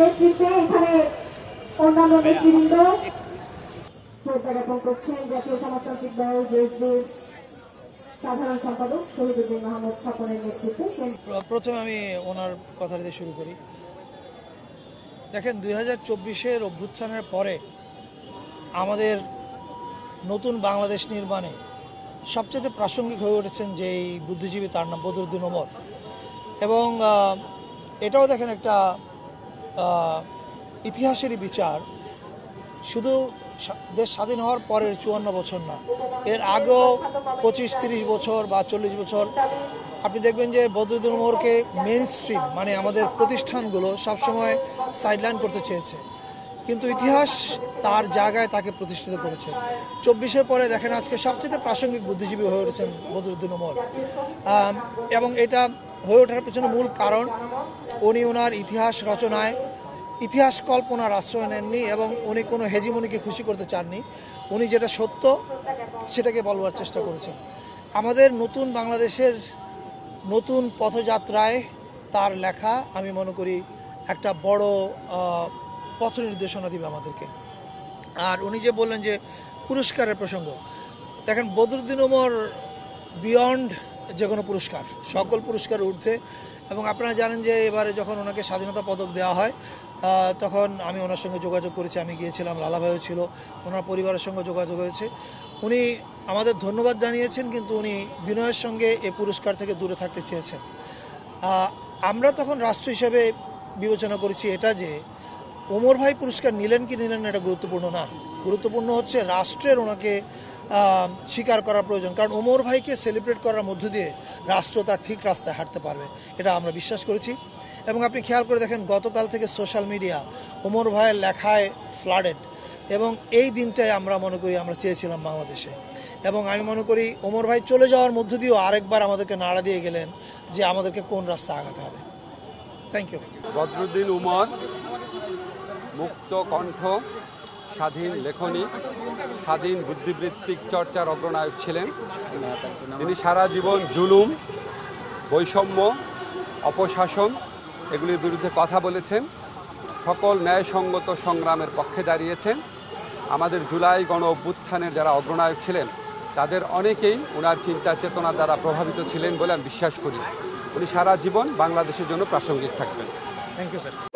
নেতৃত্বে এখানে অন্যান্য নেতৃবৃন্দ শ্রদ্ধা জ্ঞাপন করছেন জাতীয় সমাজতান্ত্রিক দল জেএসডির সাধারণ সম্পাদক শহীদুদ্দিন মাহমুদ স্বপনের নেতৃত্বে। প্রথমে আমি ওনার কথা দিয়ে শুরু করি। দেখেন, 2024-এর অভ্যুত্থানের পরে আমাদের নতুন বাংলাদেশ নির্মাণে সবচেয়ে প্রাসঙ্গিক হয়ে উঠেছেন যে এই বুদ্ধিজীবী, তার নাম বদরুদ্দিন ওমর। এবং এটাও দেখেন একটা ইতিহাসেরই বিচার, শুধু দেশ স্বাধীন হওয়ার পরের 54 বছর না, এর আগেও 25-30 বছর বা 40 বছর আপনি দেখবেন যে বদরুদ্দিন ওমরকে মেইন স্ট্রিম মানে আমাদের প্রতিষ্ঠানগুলো সবসময় সাইডলাইন করতে চেয়েছে, কিন্তু ইতিহাস তার জায়গায় তাকে প্রতিষ্ঠিত করেছে। 24-এর পরে দেখেন আজকে সবচেয়ে প্রাসঙ্গিক বুদ্ধিজীবী হয়ে উঠেছেন বদরুদ্দিন ওমর। এবং এটা হয়ে ওঠার পেছনে মূল কারণ উনি ওনার ইতিহাস রচনায় ইতিহাস কল্পনার আশ্রয় নেননি এবং উনি কোনো হেজিমনিকে খুশি করতে চাননি। উনি যেটা সত্য সেটাকে বলবার চেষ্টা করেছেন। আমাদের নতুন বাংলাদেশের নতুন পথযাত্রায় তার লেখা আমি মনে করি একটা বড় পথ নির্দেশনা দিবে আমাদেরকে। আর উনি যে বললেন যে পুরস্কারের প্রসঙ্গ, দেখেন বদরুদ্দিন ওমর বিয়ন্ড যে কোনো পুরস্কার, সকল পুরস্কার ঊর্ধ্বে। এবং আপনারা জানেন যে এবারে যখন ওনাকে স্বাধীনতা পদক দেওয়া হয় তখন আমি ওনার সঙ্গে যোগাযোগ করেছি, আমি গিয়েছিলাম, লালাভাইও ছিল, ওনার পরিবারের সঙ্গে যোগাযোগ হয়েছে। উনি আমাদের ধন্যবাদ জানিয়েছেন, কিন্তু উনি বিনয়ের সঙ্গে এই পুরস্কার থেকে দূরে থাকতে চেয়েছেন। আমরা তখন রাষ্ট্র হিসেবে বিবেচনা করেছি এটা যে ওমর ভাই পুরস্কার নিলেন কি নিলেন না এটা গুরুত্বপূর্ণ না, গুরুত্বপূর্ণ হচ্ছে রাষ্ট্রের ওনাকে স্বীকার করার প্রয়োজন। কারণ ওমর ভাইকে সেলিব্রেট করার মধ্য দিয়ে রাষ্ট্র তার ঠিক রাস্তায় হাঁটতে পারবে, এটা আমরা বিশ্বাস করেছি। এবং আপনি খেয়াল করে দেখেন গতকাল থেকে সোশ্যাল মিডিয়া ওমর ভাইয়ের লেখায় ফ্লাডেড, এবং এই দিনটাই আমরা মনে করি আমরা চেয়েছিলাম বাংলাদেশে। এবং আমি মনে করি ওমর ভাই চলে যাওয়ার মধ্য দিয়েও আরেকবার আমাদেরকে নাড়া দিয়ে গেলেন যে আমাদেরকে কোন রাস্তা আগাতে হবে। Thank you. বদরুদ্দিন ওমর মুক্ত কণ্ঠ, স্বাধীন লেখনী, স্বাধীন বুদ্ধিবৃত্তিক চর্চার অগ্রনায়ক ছিলেন। তিনি সারা জীবন জুলুম, বৈষম্য, অপশাসন এগুলির বিরুদ্ধে কথা বলেছেন, সকল ন্যায়সঙ্গত সংগ্রামের পক্ষে দাঁড়িয়েছেন। আমাদের জুলাই গণ অভ্যুত্থানের যারা অগ্রনায়ক ছিলেন তাদের অনেকেই ওনার চিন্তা চেতনা দ্বারা প্রভাবিত ছিলেন বলে আমি বিশ্বাস করি। উনি সারা জীবন বাংলাদেশের জন্য প্রাসঙ্গিক থাকবেন। Thank you sir.